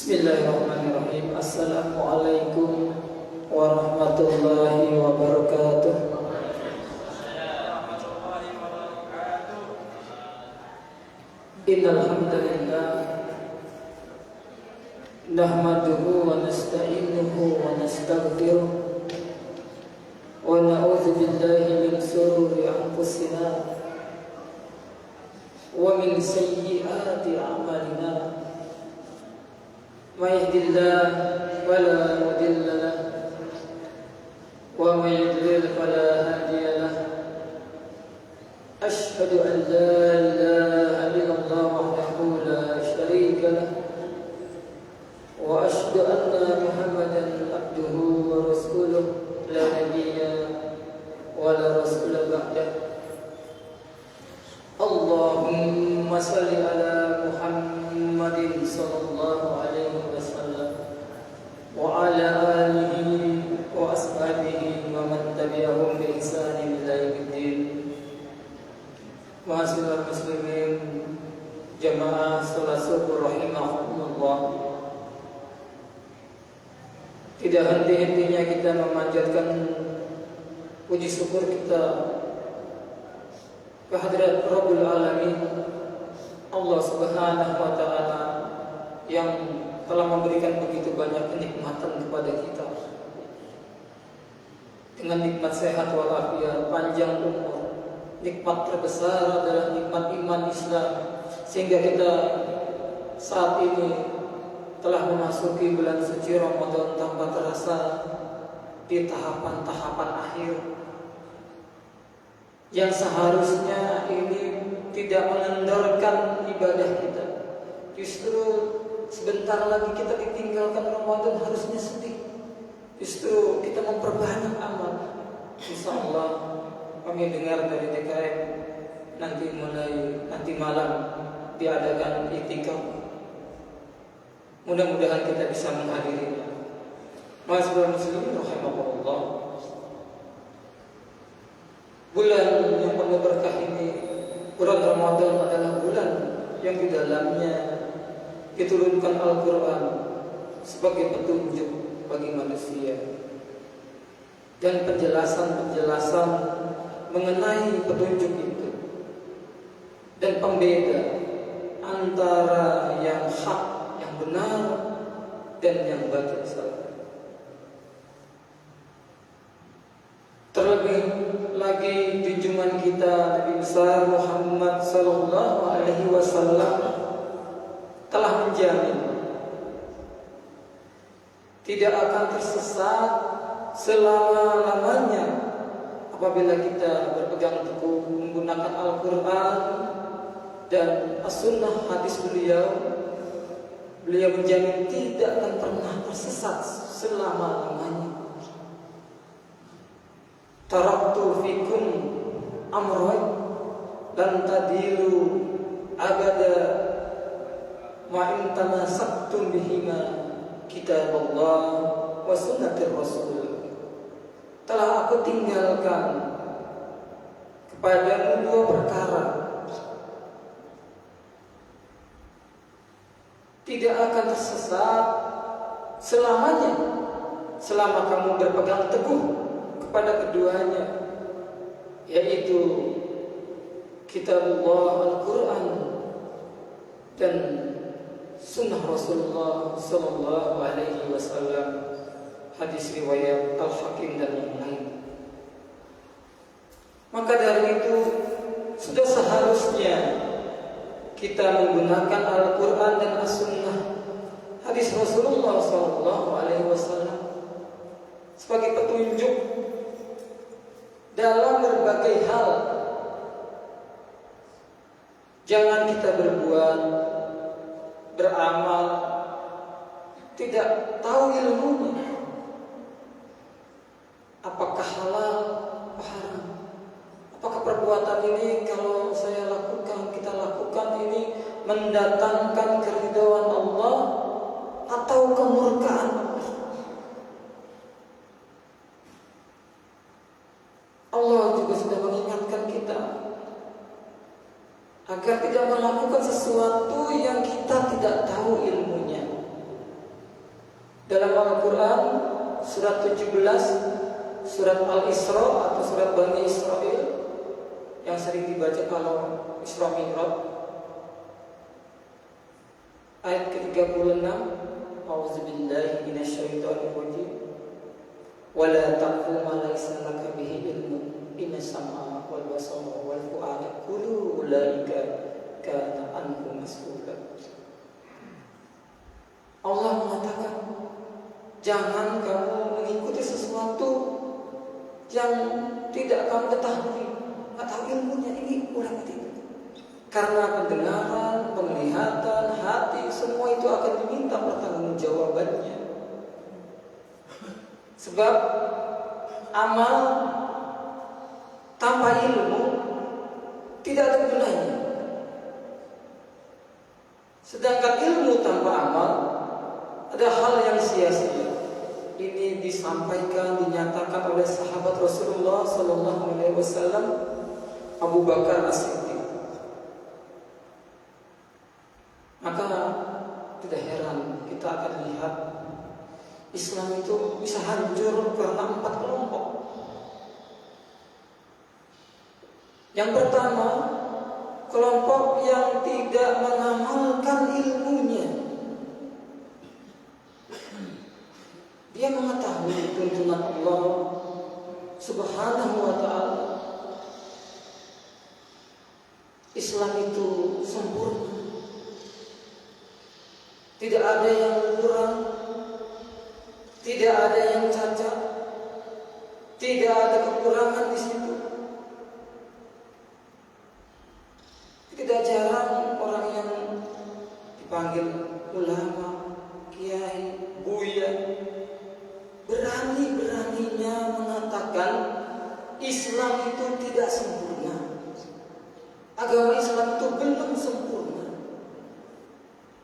Bismillahirrahmanirrahim. Assalamualaikum warahmatullahi wabarakatuh. Innal hamdalillah nahmaduhu wa nasta'inuhu wa nastaghfiruh wa na'udzu billahi min shururi anfusina wa min sayyiati a'malina. May yahdihillahu fala mudilla lahu wa may yudlil fala hadiya lahu. Asyhadu an la ilaha illallah wahdahu la syarika lahu wa asyhadu anna Muhammadan abduhu wa rasuluh la nabiyya wa la rasula ba'dahu. Allahumma salli ala Muhammadin sallallahu alaihi wasallam wa ala alihi wa ashabihi wa man tabi'ahum bi ihsanin ila yaumiddin. Ma'asyiral muslimin jamaah salat subuh rahimakumullah. Tidak henti-hentinya kita memanjatkan puji syukur kita kehadirat Rabbul Alamin, Allah Subhanahu wa Ta'ala, yang telah memberikan begitu banyak kenikmatan kepada kita, dengan nikmat sehat walafiat, panjang umur. Nikmat terbesar adalah nikmat iman Islam, sehingga kita saat ini telah memasuki bulan suci Ramadan tanpa terasa di tahapan-tahapan akhir yang seharusnya ini tidak mengendorkan ibadah kita. Justru sebentar lagi kita ditinggalkan Ramadan, harusnya sedih. Justru kita memperbanyak amal. Insyaallah kami dengar dari TKM nanti malam diadakan iktikaf. Mudah-mudahan kita bisa menghadirinya. Ma'asyiral muslimin rahimakumullah. Bulan yang penuh berkah ini, bulan Ramadan, adalah bulan yang di dalamnya diturunkan Al-Quran sebagai petunjuk bagi manusia, dan penjelasan-penjelasan mengenai petunjuk itu, dan pembeda antara yang hak, yang benar, dan yang batil salah. Terlebih lagi junjungan kita Nabi besar Muhammad sallallahu alaihi wasallam telah menjamin tidak akan tersesat selama-lamanya apabila kita berpegang teguh menggunakan Al-Quran dan As-Sunnah, hadis beliau. Beliau menjamin tidak akan pernah tersesat selama-lamanya. Taraktu fikum amrayn lan tadilu abada ma in tamassaktum bihima kitaballah wa sunnatir rasul. Telah aku tinggalkan kepadamu dua perkara, tidak akan tersesat selamanya selama kamu berpegang teguh kepada keduanya, yaitu Kitabullah Al-Quran dan Sunnah Rasulullah Sallallahu Alaihi Wasallam, hadis riwayat Al-Hakim dan yang lain. Maka dari itu sudah seharusnya kita menggunakan Al-Quran dan As-Sunnah, hadis Rasulullah Sallallahu Alaihi Wasallam sebagai petunjuk dalam berbagai hal. Jangan kita berbuat, beramal, tidak tahu ilmunya. Apakah halal atau haram? Apakah perbuatan ini kalau saya lakukan, kita lakukan ini mendatangkan keridhaan Allah atau kemurkaan Allah? Allah juga sudah mengingatkan kita agar tidak melakukan sesuatu yang kita tidak tahu ilmunya. Al-Quran surat 17, surat Al-Isra atau surat Bani Israel yang sering dibaca kalau Isra Mi'raj, ayat ke-36. A'udzubillahi minasyaitonir rajim. Wala taqfu ma laysa laka bihi ilmun innas sam'a wal basara wal fu'ada kullu ulaika kana anhu mas'ula. Allah mengatakan, jangan kamu mengikuti sesuatu yang tidak kamu ketahui atau ilmunya. Ini ulama tidak. Karena pendengaran, penglihatan, hati, semua itu akan diminta pertanggungjawabannya. Sebab amal tanpa ilmu tidak ada gunanya. Sedangkan ilmu tanpa amal ada hal yang sia-sia. Ini disampaikan, dinyatakan oleh sahabat Rasulullah SAW, Abu Bakar As-Siddiq. Maka tidak heran kita akan lihat Islam itu bisa hancur karena 4 kelompok. Yang pertama, kelompok yang tidak mengamalkan ilmunya. Dia mengetahui tuntunan Allah Subhanahu wa ta'ala. Islam itu sempurna. Tidak ada yang kurang, tidak ada yang cacat, tidak ada kekurangan di situ. Tidak jarang orang yang dipanggil ulama, kiai, buya, berani-beraninya mengatakan Islam itu tidak sempurna. Agama Islam itu belum sempurna.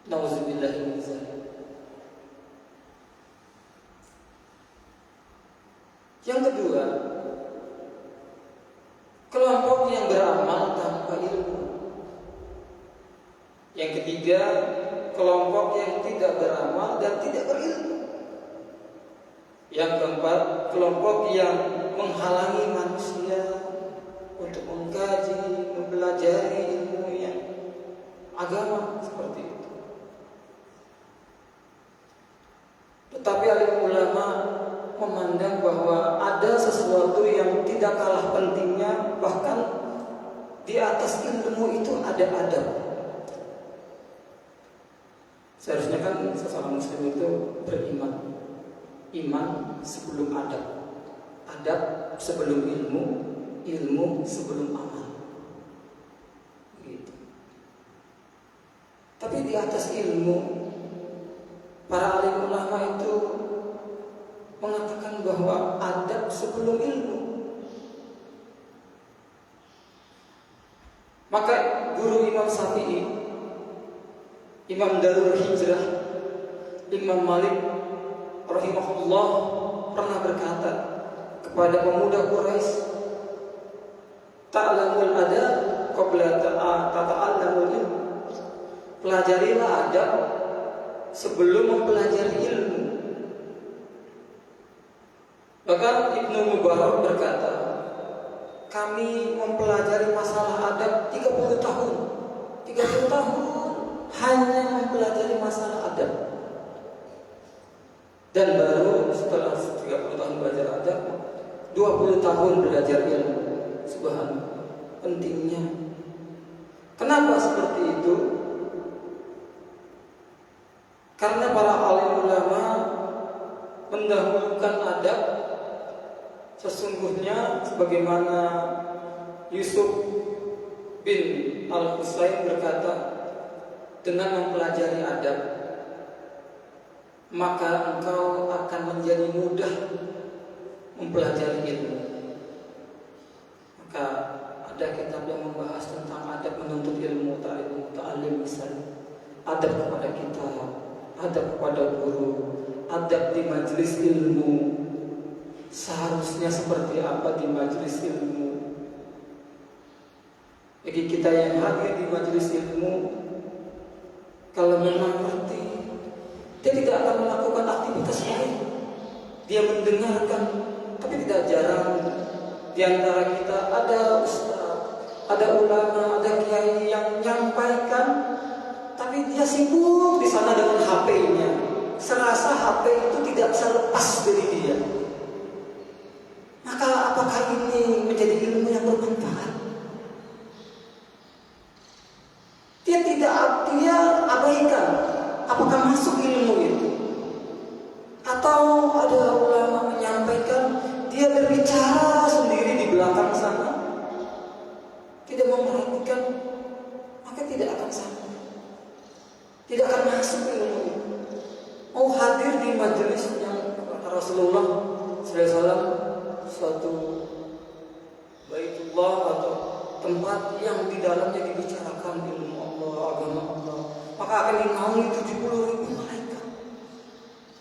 Nauzubillahi min dzalik. Yang kedua, kelompok yang beramal tanpa ilmu. Yang ketiga, kelompok yang tidak beramal dan tidak berilmu. Yang keempat, kelompok yang menghalangi manusia untuk mengkaji, mempelajari ilmu yang agama seperti itu. Tetapi alim ulama memandang bahwa ada sesuatu yang tidak kalah pentingnya, bahkan di atas ilmu itu ada adab. Seharusnya kan seseorang muslim itu beriman. Iman sebelum adab, adab sebelum ilmu, ilmu sebelum amal. Gitu. Tapi di atas ilmu, para alim ulama itu mengatakan bahwa adab sebelum ilmu. Maka guru Imam Syafi'i, Imam Darul Hijrah, Imam Malik rahimahullah pernah berkata kepada pemuda Quraisy, ta'lamul adab qabla tata'allamul ilm. Pelajarilah adab sebelum mempelajari ilmu. Bahkan Ibnu Mubarak berkata, kami mempelajari masalah adab 30 tahun. 30 tahun hanya mempelajari masalah adab. Dan baru setelah 30 tahun belajar adab, 20 tahun belajar ilmu. Subhanallah, pentingnya. Kenapa seperti itu? Karena para alim ulama mendahulukan adab. Sesungguhnya sebagaimana Yusuf bin Al-Husain berkata, dengan mempelajari adab maka engkau akan menjadi mudah mempelajari ilmu. Maka ada kitab yang membahas tentang adab menuntut ilmu, ta'lim misalnya, adab kepada kita, adab kepada guru, adab di majelis ilmu. Seharusnya seperti apa di majelis ilmu? Bagi kita yang hadir di majelis ilmu, kalau memang ngerti, dia tidak akan melakukan aktivitas lain. dia mendengarkan, tapi tidak jarang di antara kita ada ustaz, ada ulama, ada kiai yang menyampaikan, tapi dia sibuk di sana dengan HP-nya. Serasa HP itu tidak bisa lepas dari dia. Maka apakah ini menjadi ilmu yang bermanfaat? Dia abaikan. Apakah masuk ilmu itu? Atau ada ulama menyampaikan, dia berbicara sendiri di belakang sana, tidak memperhatikan, maka tidak akan sama, tidak akan masuk ilmu itu. Mau hadir di majelis yang Rasulullah SAW, suatu Baitullah atau tempat yang di dalamnya dibicarakan ilmu Allah, agama Allah, maka akan dinaungi 70.000 malaikat.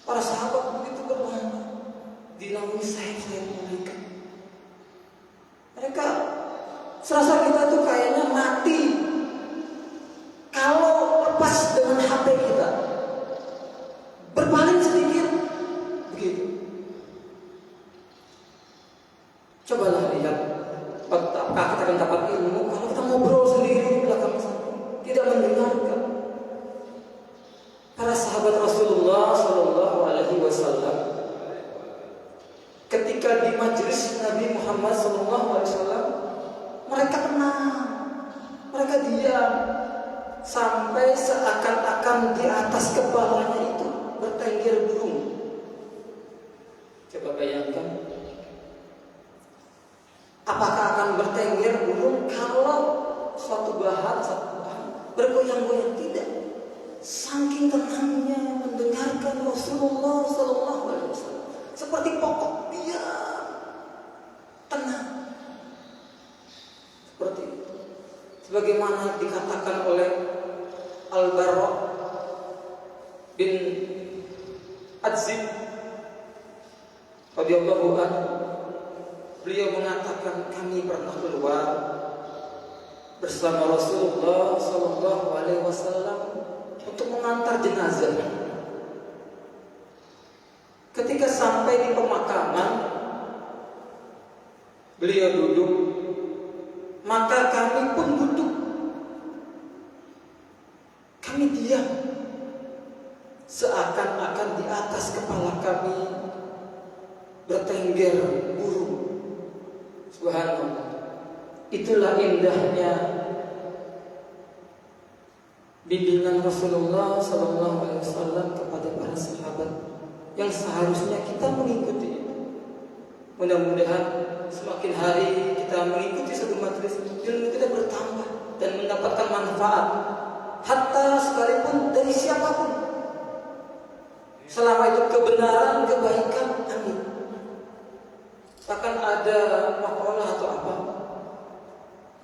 Para sahabat begitu berbangga dinaungi sayap-sayap malaikat. Mereka serasa kita tuh kayaknya mati kalau lepas dengan HP kita, berpaling sedikit begitu. Cobalah lihat, apakah kita akan dapat ilmu kalau kita ngobrol sendiri di belakang sana, tidak mendengarkan. Para sahabat Rasulullah Shallallahu Alaihi Wasallam ketika di majelis Nabi Muhammad Shallallahu Alaihi Wasallam, mereka tenang, mereka diam, sampai seakan-akan di atas kepalanya itu bertengger burung. Coba bayangkan, apakah akan bertengger burung kalau satu bahan bergoyang-goyang? Tidak. Saking tenangnya mendengarkan Rasulullah Sallallahu Alaihi Wasallam, seperti pokok dia tenang. Seperti itu. Sebagaimana dikatakan oleh Al-Bara bin Azib radhiyallahu anhu, beliau mengatakan, kami pernah keluar bersama Rasulullah Sallallahu Alaihi Wasallam untuk mengantar jenazah. Ketika sampai di pemakaman, beliau duduk, maka kami pun duduk. Kami diam, seakan-akan di atas kepala kami bertengger burung. Subhanallah. Itulah indahnya bimbingan Rasulullah SAW kepada para sahabat yang seharusnya kita mengikuti. Mudah-mudahan semakin hari kita mengikuti satu majelis, ilmu kita bertambah dan mendapatkan manfaat, hatta sekalipun dari siapapun, selama itu kebenaran, kebaikan. Amin. Bahkan ada makalah atau apa,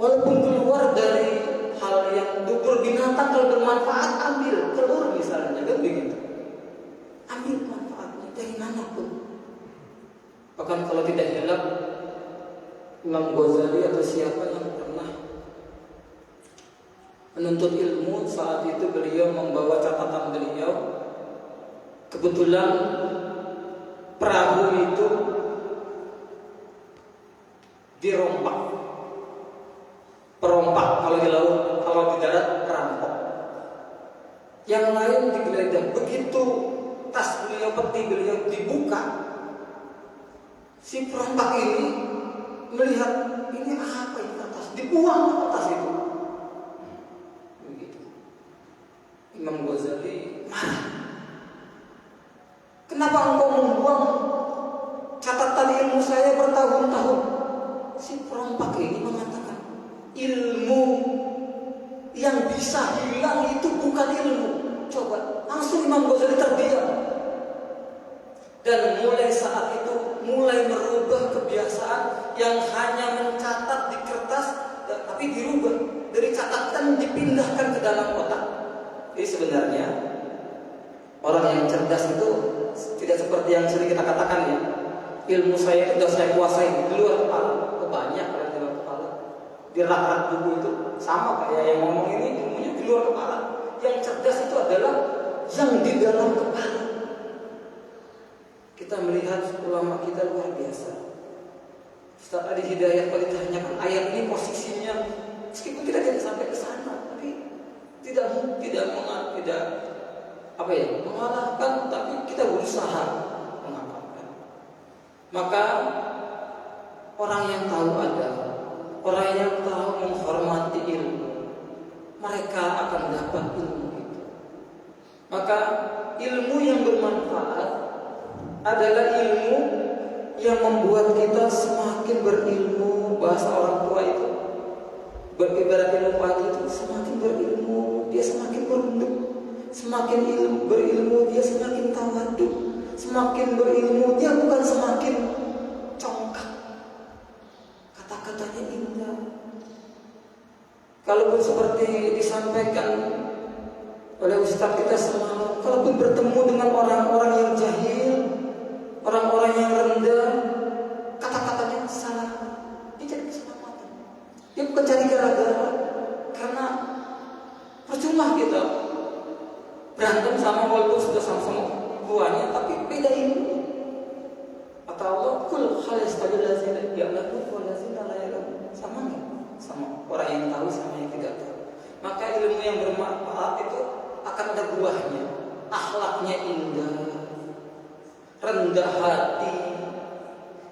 walaupun keluar dari hal yang dubur binatang, kalau bermanfaat ambil, telur misalnya, kan begitu, ambil manfaatnya dari manapun. Bahkan kalau tidak hilaf, Imam Ghazali atau siapa yang pernah menuntut ilmu, saat itu beliau membawa catatan beliau, kebetulan perahu itu dirompak. Perompak kalau di laut, kalau di darat perampok. Yang lain digeledah. Begitu tas beliau, peti beliau dibuka, si perompak ini melihat, ini apa ini tas? Dibuang tas itu. Begitu. Imam Ghazali marah. Kenapa engkau membuang catatan ilmu saya bertahun-tahun? Si perompak ini mengatakan, ilmu yang bisa hilang itu bukan ilmu. Coba, langsung Imam Ghazali terdiam. Dan mulai saat itu, mulai merubah kebiasaan yang hanya mencatat di kertas, tapi dirubah. Dari catatan dipindahkan ke dalam otak. Jadi sebenarnya orang yang cerdas itu tidak seperti yang sering kita katakan ya, ilmu saya itu sudah saya kuasai di luar kepala. Banyak yang di luar kepala, di rak-rak buku itu sama kayak yang ngomong ini, ilmunya di luar kepala. Yang cerdas itu adalah yang di dalam kepala. Kita kita melihat ulama kita luar biasa. Ustaz Adi Hidayat kalau ditanyakan ayat ini posisinya, meskipun kita tidak sampai ke sana, tapi tidak mengalahkan, tapi kita berusaha mengamalkan. Maka orang yang tahu adab, orang yang tahu menghormati ilmu, mereka akan dapat ilmu itu. Maka ilmu yang bermanfaat adalah ilmu yang membuat kita semakin berilmu. Bahasa orang tua itu beribarat ilmu pagi itu, semakin berilmu dia semakin merunduk, semakin berilmu dia semakin tawaduk, semakin berilmu dia bukan semakin congkak, kata-katanya indah. Kalaupun seperti disampaikan oleh Ustaz kita semalam, kalaupun bertemu dengan orang-orang yang jahil, orang-orang yang rendah, kata-katanya salah, dia cari keselamatan. Dia bukan cari gara-gara, karena percuma kita berantem sama walaupun sudah sama-sama tuanya, tapi beda ilmu. Kata Allah, kul hal yastabil lazina ya'lamun wal lazina la ya'lamun. Sama enggak? Sama orang yang tahu sama yang tidak tahu. Maka ilmu yang bermanfaat itu akan ada buahnya. Akhlaknya indah, rendah hati,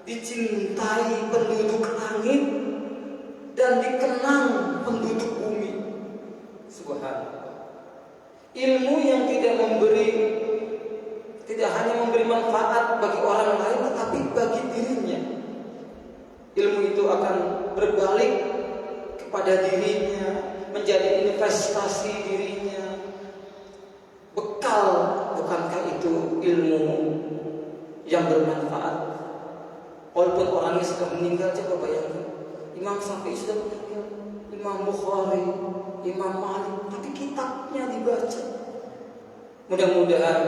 dicintai penduduk langit dan dikenang penduduk bumi. Subhanallah. Ilmu yang tidak hanya memberi manfaat bagi orang lain, tetapi bagi dirinya. Ilmu itu akan berbalik kepada dirinya, menjadi investasi dirinya, bekal. Bukankah itu ilmu yang bermanfaat? Walaupun orangnya sudah meninggal, coba bayangkan, Imam Syafi'i sudah meninggal, Imam Bukhari, Imam Malik, tapi kitabnya dibaca. Mudah-mudahan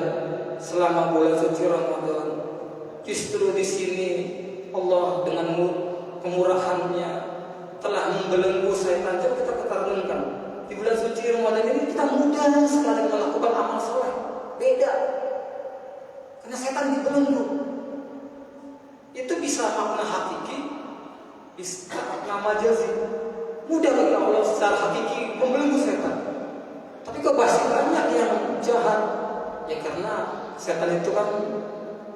selama bulan suci Ramadan, justru di sini Allah dengan kemurahannya telah membelenggu setan. Coba kita renungkan, di bulan suci Ramadan ini kita mudah sekali melakukan amal soleh. Beda, karena setan dibelenggu. Itu bisa makna hakiki, bisa makna majazi. Mudah bagi Allah secara hakiki membelenggu setan. Tapi kok masih banyak yang jahat? Ya karena setan itu kan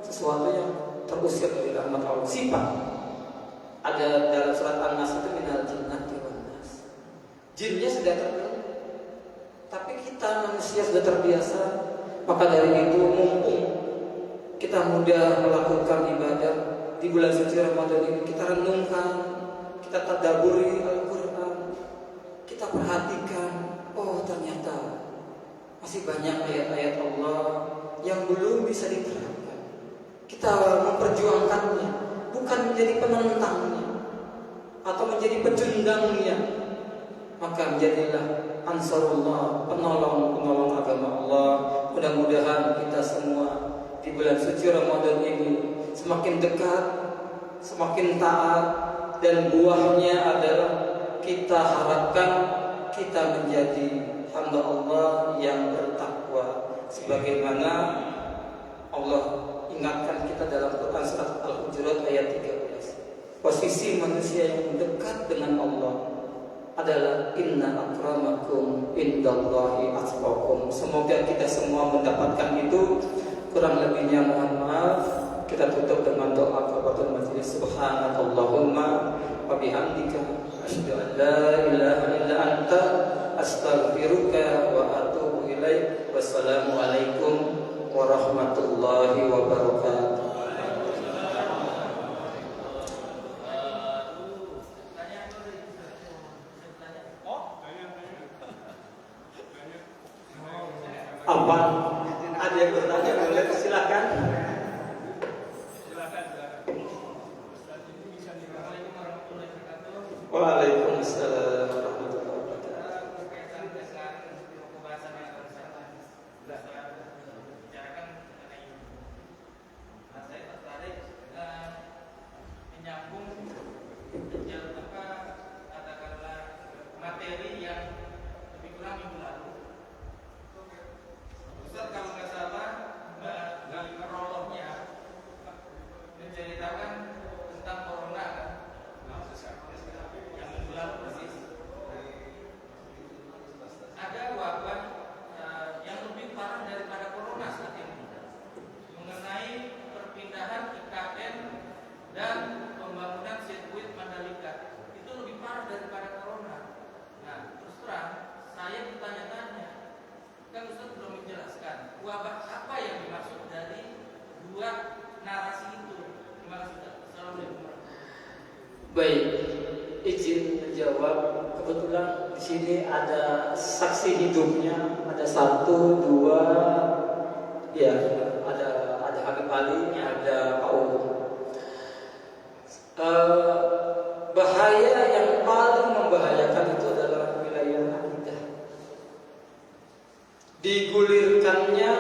sesuatu yang terusir dari rahmat Allah. Sifat ada dalam surat An-Nas itu minal jinnati wan nas. Jinnya sudah terbelenggu, tapi kita manusia sudah terbiasa. Maka dari itu mumpung kita mudah melakukan ibadah di bulan suci Ramadan ini, kita renungkan, kita tadabburi Al-Quran, kita perhatikan, oh ternyata masih banyak ayat-ayat Allah yang belum bisa diterapkan. Kita memperjuangkannya, bukan menjadi penentangnya atau menjadi pecundangnya. Maka menjadilah Ansarullah, penolong agama Allah. Mudah-mudahan kita semua di bulan suci Ramadan ini semakin dekat, semakin taat, dan buahnya adalah kita harapkan kita menjadi hamba Allah yang bertakwa, sebagaimana Allah ingatkan kita dalam Quran surat Al-Hujurat ayat 13. Posisi manusia yang dekat dengan Allah adalah inna akramakum indallahi atqakum. Semoga kita semua mendapatkan itu. Kurang lebihnya mohon maaf. Kita tutup dengan doa kafaratul majlis. Subhanakallahumma wa bihamdika asyhadu an la ilaha illa anta astaghfiruka wa atubu ilaik. Wassalamualaikum warahmatullahi wabarakatuh. Apa? Ada yang bertanya, boleh silakan. Waalaikumsalam warahmatullahi wabarakatuh. Berkaitan dengan pembahasan yang baru saya bicarakan mengenai saya tertarik dengan menyambung katakanlah materi yang lebih kurang minggu lalu. Ustaz kalau nggak salah di prolognya Baik, izin menjawab. Kebetulan di sini ada saksi hidupnya, ada satu, dua, ya, ada Habib Ali, ada Pak Umum. Bahaya yang paling membahayakan itu adalah wilayah akidah. Digulirkannya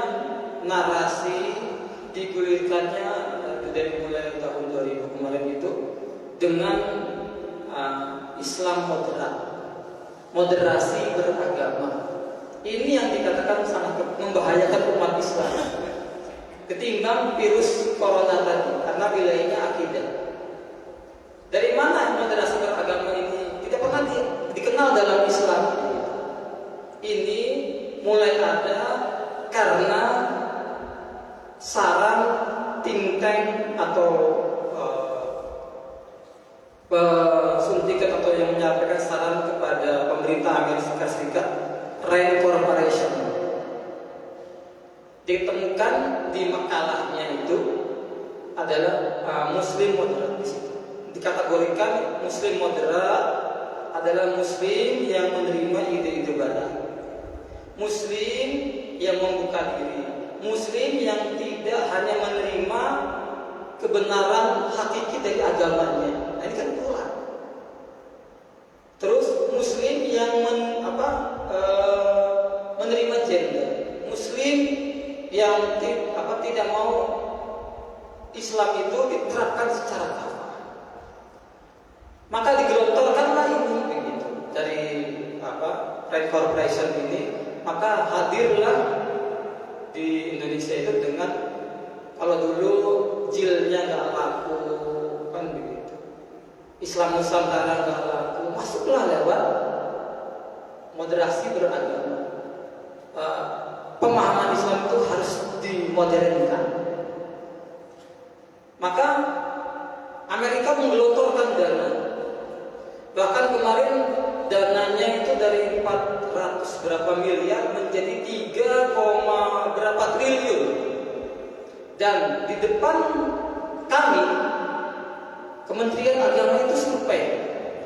narasi, digulirkannya dari mulai tahun 2000 kemarin itu dengan Islam moderat, moderasi beragama. Ini yang dikatakan sangat membahayakan umat Islam ketimbang virus corona tadi, karena wilayahnya akidah. Dari mana moderasi beragama ini tidak pernah dikenal dalam Islam? Ini mulai ada karena saran think tank atau suntikan atau yang menyampaikan saran kepada pemerintah Amerika Serikat, Rand Corporation. Ditemukan di makalahnya itu adalah Muslim moderat di situ. Dikategorikan Muslim moderat adalah Muslim yang menerima ide-ide barat, Muslim yang membuka diri, Muslim yang tidak hanya menerima kebenaran hakiki dari agamanya. Nah, ini kan kurang. Terus Muslim yang menerima gender, Muslim yang tidak mau Islam itu diterapkan secara kafah. Maka digelontorkanlah ini begitu dari Red Corporation ini. Maka hadirlah di Indonesia itu dengan, kalau dulu jilnya nggak laku kan begitu, Islam Nusantara nggak laku, masuklah lewat moderasi beragama. Pemahaman Islam itu harus dimodernkan. Maka Amerika menggelontorkan dana. Bahkan kemarin dananya itu dari 400 berapa miliar menjadi 3, berapa triliun. Dan di depan kami Kementerian Agama itu survei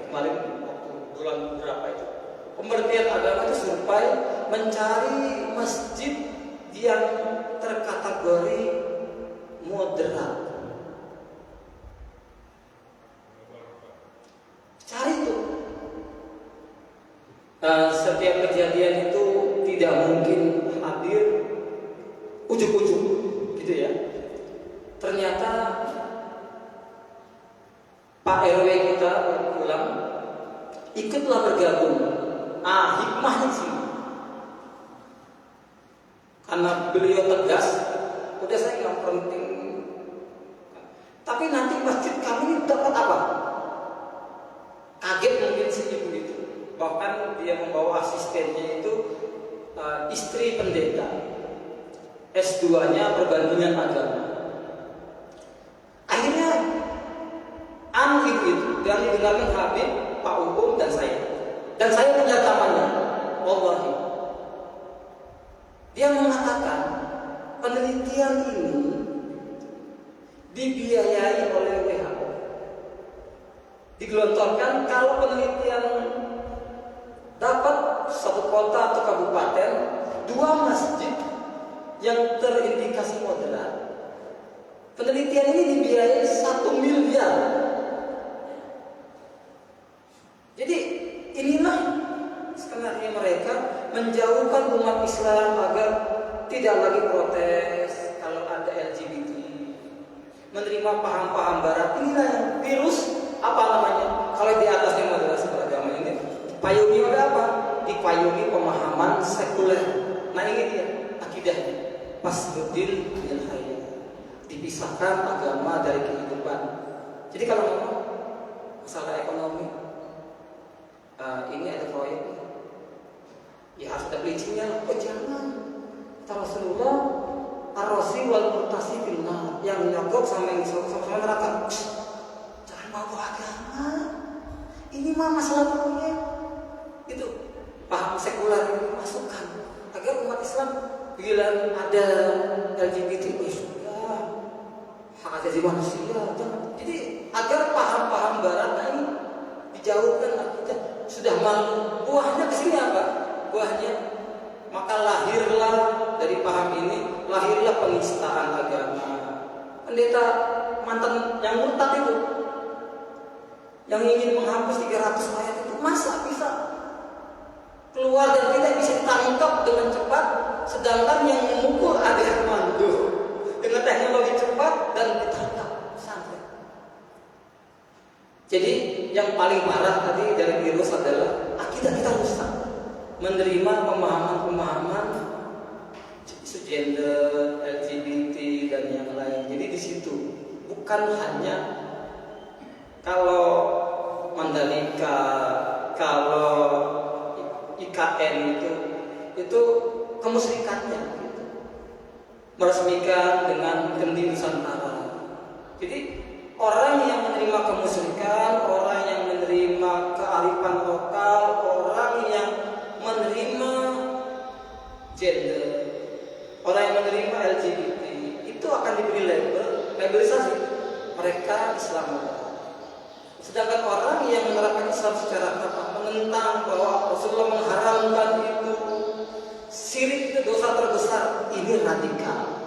kemarin waktu bulan berapa itu, Kementerian Agama itu survei mencari masjid yang terkategori moderat. Cari itu. Setiap kejadian itu tidak mungkin hadir ujuk-ujuk, gitu ya. Ternyata Pak RW kita pulang, ikutlah bergabung. Hikmahnya sih, karena beliau tegas, udah saya nggak penting. Tapi nanti masjid kami dapat apa? Kaget mungkin sih ibu itu. Bahkan dia membawa asistennya itu istri pendeta, S2-nya perbandingan agama. Akhirnya itu dan didengarkan Habib, Pak Umum dan saya. Dan saya punya rekamannya. Wallahi. Dia mengatakan penelitian ini dibiayai oleh WHO. Digelontorkan kalau penelitian dapat satu kota atau kabupaten 2 masjid yang terindikasi moderat, penelitian ini dibiayai 1 miliar. Jadi inilah sebenarnya mereka menjauhkan umat Islam agar tidak lagi protes kalau ada LGBT, menerima paham-paham barat. Inilah yang virus kalau di atasnya moderasi beragama ini payungi oleh apa? Dipayungi pemahaman sekuler. Nah ini dia akidahnya. Fasluddin bil hayat, dipisahkan agama dari kehidupan. Jadi kalau ngomong masalah ekonomi, ini ada proyek, ya harus ada bridging-nya. Oh jangan, kata Rasulullah, ar-rasi wal murtasi fil nar, yang nyogok sama yang sama neraka. Jangan bawa agama. Ini mah masalah proyek. Itu paham sekuler ini masukkan agar umat Islam bila ada LGBT, sudah hak asasi manusia, jangan. Jadi agar paham-paham barat ini malu. Buahnya ke sini apa? Buahnya maka lahirlah dari paham ini, lahirlah penistaan agama. Pendeta mantan yang murtad itu, yang ingin menghapus 300 ayat itu, masa bisa keluar dan tidak bisa ditangkap dengan cepat, sedangkan yang memukul ada yang mandu dengan teknologi cepat dan ditangkap sampai. Jadi yang paling parah tadi dari virus adalah akidah kita rusak, menerima pemahaman-pemahaman isu gender, LGBT dan yang lain. Jadi di situ bukan hanya kalau Mandalika, kalau IKN itu kemusyrikannya gitu. Meresmikan dengan kendi Nusantara. Jadi orang yang menerima kemusyrikan, orang yang menerima kearifan lokal, orang yang menerima gender, orang yang menerima LGBT itu akan diberi labelisasi mereka Islam. Sedangkan orang yang menerapkan Islam secara menentang bahwa Rasulullah mengharamkan itu, syirik itu dosa terbesar, ini radikal,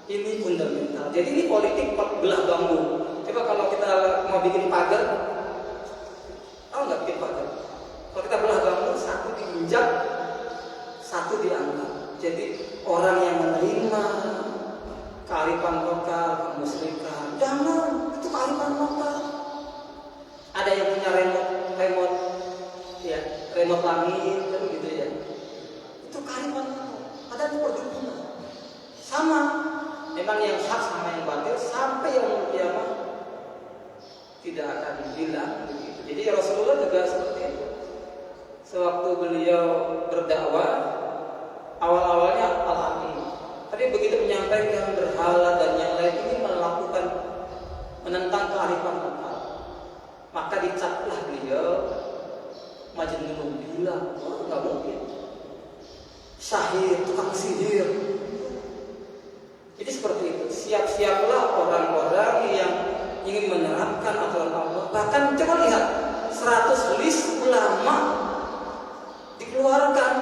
ini fundamental. Jadi ini politik belah bambu. Coba kalau kita mau bikin pagar, tahu nggak bikin pagar? Kalau kita belah bambu, satu diinjak, satu diangkat. Jadi orang yang menerima kearifan lokal, kemusyrikan, jangan, itu kearifan lokal. Ada yang punya remote ya, remote langit kan gitu ya. Itu kearifan lokal. Ada perjuangan. Sama, memang yang hak sama yang batil sampai yang kiamat tidak akan hilang begitu. Jadi Rasulullah juga seperti itu. Sewaktu beliau berdakwah, awal-awalnya alami, tapi begitu menyampaikan berhala dan yang lain ini melakukan menentang kearifan lokal, maka dicaplah beliau majnun gila. Oh, nggak mungkin. Sahir, tukang sihir. Jadi seperti itu. Siap-siaplah orang-orang yang ingin menerapkan aturan Allah. Bahkan coba lihat 100 list ulama dikeluarkan.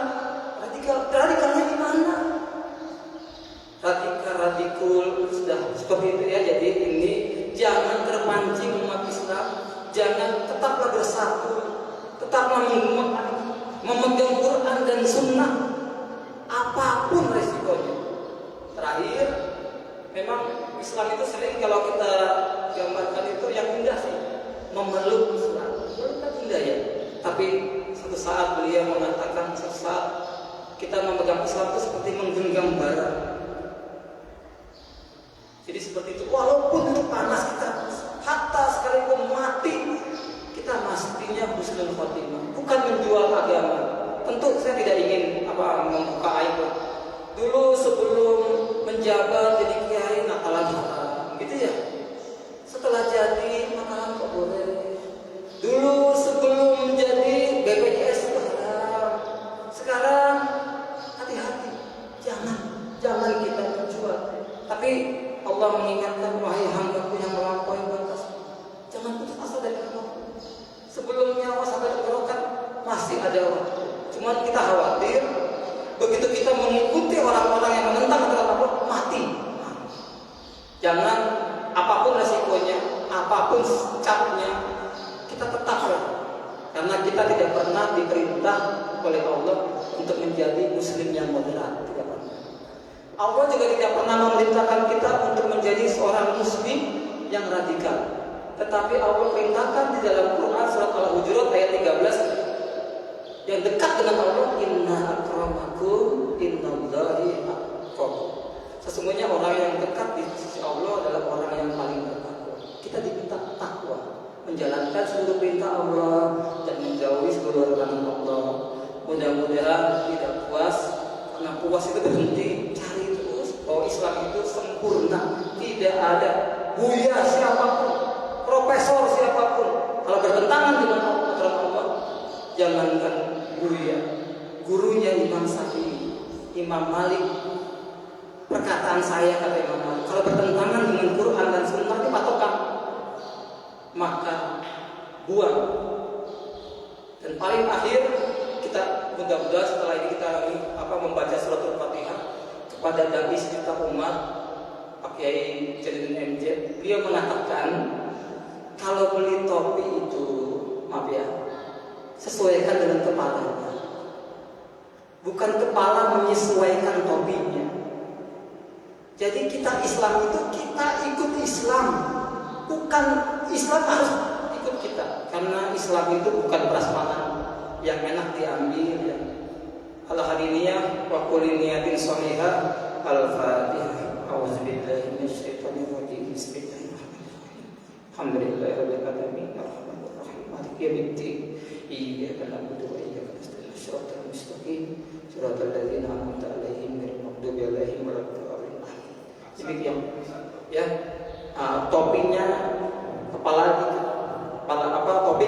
Radikalnya di mana? Radikul sudah seperti itu ya. Jadi ini jangan terpancing umat Islam, jangan, tetaplah bersatu, tetaplah memegang Quran dan Sunnah apapun resikonya. Terakhir, memang Islam itu sering kalau kita gambarkan itu yang indah sih, memeluk Islam. Kan indah ya. Tapi suatu saat beliau mengatakan, suatu saat kita memegang Islam itu seperti menggenggam bara. Jadi seperti itu, walaupun itu panas kita, hatta sekalipun mati, kita mestinya husnul khotimah, bukan menjual agama. Tentu saya tidak ingin membuka aib. Dulu sebelum menjabat jadi kiai nakalan haram, gitu ya. Setelah jadi makanan kok boleh. Dulu sebelum menjadi BPJS itu haram. Sekarang hati-hati, jangan kita menjual. Tapi Allah mengingatkan, wahai hambaku yang melampaui batas, jangan putus asa dari Allah. Sebelum nyawa sampai tenggorokan masih ada waktu. Cuma kita khawatir begitu kita mengikuti orang-orang yang menentang aturan Allah, mati. Jangan, apapun resikonya, apapun capnya, kita tetap, karena kita tidak pernah diperintah oleh Allah untuk menjadi muslim yang moderat. Tidak pernah. Allah juga tidak pernah memerintahkan kita untuk menjadi seorang muslim yang radikal. Tetapi Allah perintahkan di dalam Quran surat Al-Hujurat ayat 13 yang dekat dengan Allah, inna akramakum innallahi atqakum. Sesungguhnya orang yang dekat di sisi Allah adalah orang yang paling bertakwa. Kita diminta takwa, menjalankan seluruh perintah Allah dan menjauhi seluruh larangan Allah. Mudah-mudahan tidak puas, karena puas itu berhenti, cari terus bahwa Islam itu sempurna, tidak ada buya siapapun, profesor siapapun. Kalau bertentangan dengan aturan Allah, jangankan buya, gurunya Imam Syafi'i, Imam Malik, perkataan saya kata Imam Malik, kalau bertentangan dengan Quran dan Sunnah itu patokan, maka buang. Dan paling akhir kita mudah-mudahan setelah ini kita membaca surat Al-Fatihah kepada dai sejuta umat Pak Kiai Jalaluddin MJ. Beliau mengatakan kalau beli topi itu, maaf ya, sesuaikan dengan kepalanya. Bukan kepala menyesuaikan topinya. Jadi kita Islam itu kita ikut Islam, bukan Islam harus ikut kita. Karena Islam itu bukan prasmanan yang enak diambil ya. Al-hadiniyah wa kulli niyatin shalihah. Al-Fatihah. A'udzubillahi minasyaitonir rajim. Bismillahirrahmanirrahim. Alhamdulillahirabbil alamin. Arrahmanirrahim. Maliki yaumiddin. Iyyaka na'budu wa iyyaka nasta'in. Shiratal mustaqim. Shiratal ladzina an'amta 'alaihim ghairil maghdubi 'alaihim waladdallin. Demikian ya, topinya kepala topi